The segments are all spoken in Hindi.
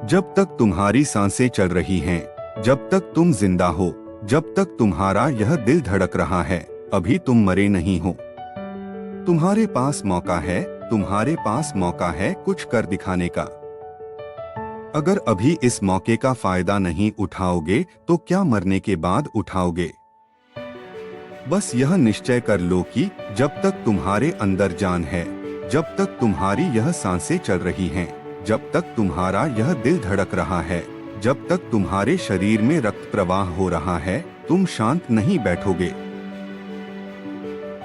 जब तक तुम्हारी सांसें चल रही हैं, जब तक तुम जिंदा हो, जब तक तुम्हारा यह दिल धड़क रहा है, अभी तुम मरे नहीं हो। तुम्हारे पास मौका है, तुम्हारे पास मौका है कुछ कर दिखाने का। अगर अभी इस मौके का फायदा नहीं उठाओगे तो क्या मरने के बाद उठाओगे? बस यह निश्चय कर लो कि जब तक तुम्हारे अंदर जान है, जब तक तुम्हारी यह सांसें चल रही हैं, जब तक तुम्हारा यह दिल धड़क रहा है, जब तक तुम्हारे शरीर में रक्त प्रवाह हो रहा है, तुम शांत नहीं बैठोगे।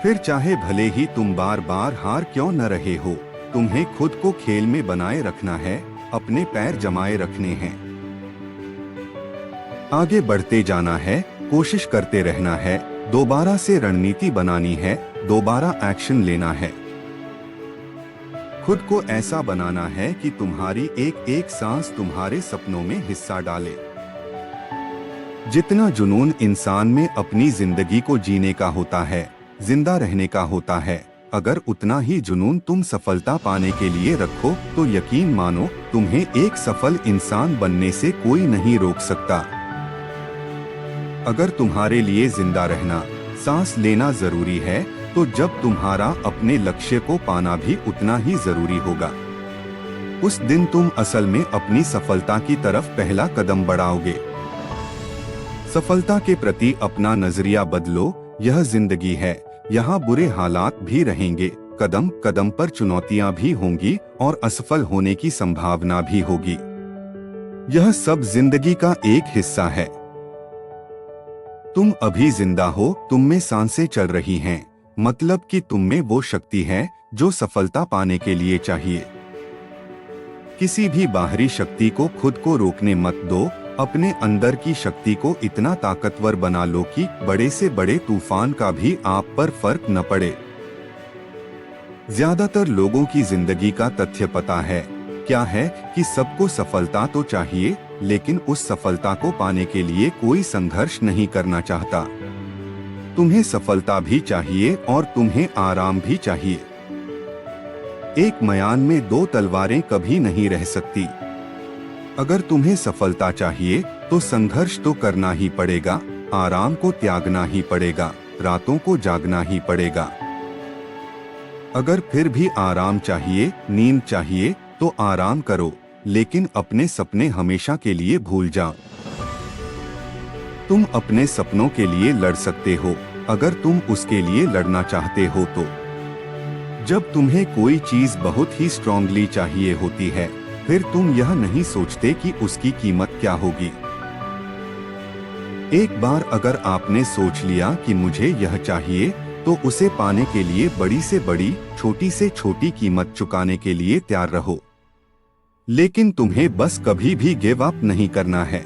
फिर चाहे भले ही तुम बार बार हार क्यों न रहे हो, तुम्हें खुद को खेल में बनाए रखना है, अपने पैर जमाए रखने हैं। आगे बढ़ते जाना है, कोशिश करते रहना है, दोबारा से रणनीति बनानी है, दोबारा एक्शन लेना है। खुद को ऐसा बनाना है कि तुम्हारी एक एक सांस तुम्हारे सपनों में हिस्सा डाले। जितना जुनून इंसान में अपनी जिंदगी को जीने का होता है, जिंदा रहने का होता है, अगर उतना ही जुनून तुम सफलता पाने के लिए रखो तो यकीन मानो तुम्हें एक सफल इंसान बनने से कोई नहीं रोक सकता। अगर तुम्हारे लिए जिंदा रहना, सांस लेना जरूरी है, तो जब तुम्हारा अपने लक्ष्य को पाना भी उतना ही जरूरी होगा। उस दिन तुम असल में अपनी सफलता की तरफ पहला कदम बढ़ाओगे। सफलता के प्रति अपना नजरिया बदलो। यह जिंदगी है, यहाँ बुरे हालात भी रहेंगे, कदम कदम पर चुनौतियां भी होंगी और असफल होने की संभावना भी होगी। यह सब जिंदगी का एक हिस्सा है। तुम अभी जिंदा हो, तुम में सांसें चल रही हैं, मतलब कि तुम में वो शक्ति है जो सफलता पाने के लिए चाहिए। किसी भी बाहरी शक्ति को खुद को रोकने मत दो। अपने अंदर की शक्ति को इतना ताकतवर बना लो कि बड़े से बड़े तूफान का भी आप पर फर्क न पड़े। ज्यादातर लोगों की जिंदगी का तथ्य पता है क्या है कि सबको सफलता तो चाहिए, लेकिन उस सफलता को पाने के लिए कोई संघर्ष नहीं करना चाहता। तुम्हें सफलता भी चाहिए और तुम्हें आराम भी चाहिए। एक म्यान में दो तलवारें कभी नहीं रह सकती। अगर तुम्हें सफलता चाहिए तो संघर्ष तो करना ही पड़ेगा, आराम को त्यागना ही पड़ेगा, रातों को जागना ही पड़ेगा। अगर फिर भी आराम चाहिए, नींद चाहिए, तो आराम करो, लेकिन अपने सपने हमेशा के लिए भूल जाओ। तुम अपने सपनों के लिए लड़ सकते हो, अगर तुम उसके लिए लड़ना चाहते हो तो। जब तुम्हें कोई चीज बहुत ही स्ट्रांगली चाहिए होती है, फिर तुम यह नहीं सोचते कि उसकी कीमत क्या होगी। एक बार अगर आपने सोच लिया कि मुझे यह चाहिए, तो उसे पाने के लिए बड़ी से बड़ी, छोटी से छोटी कीमत चुकाने के लिए तैयार रहो। लेकिन तुम्हें बस कभी भी गिव अप नहीं करना है।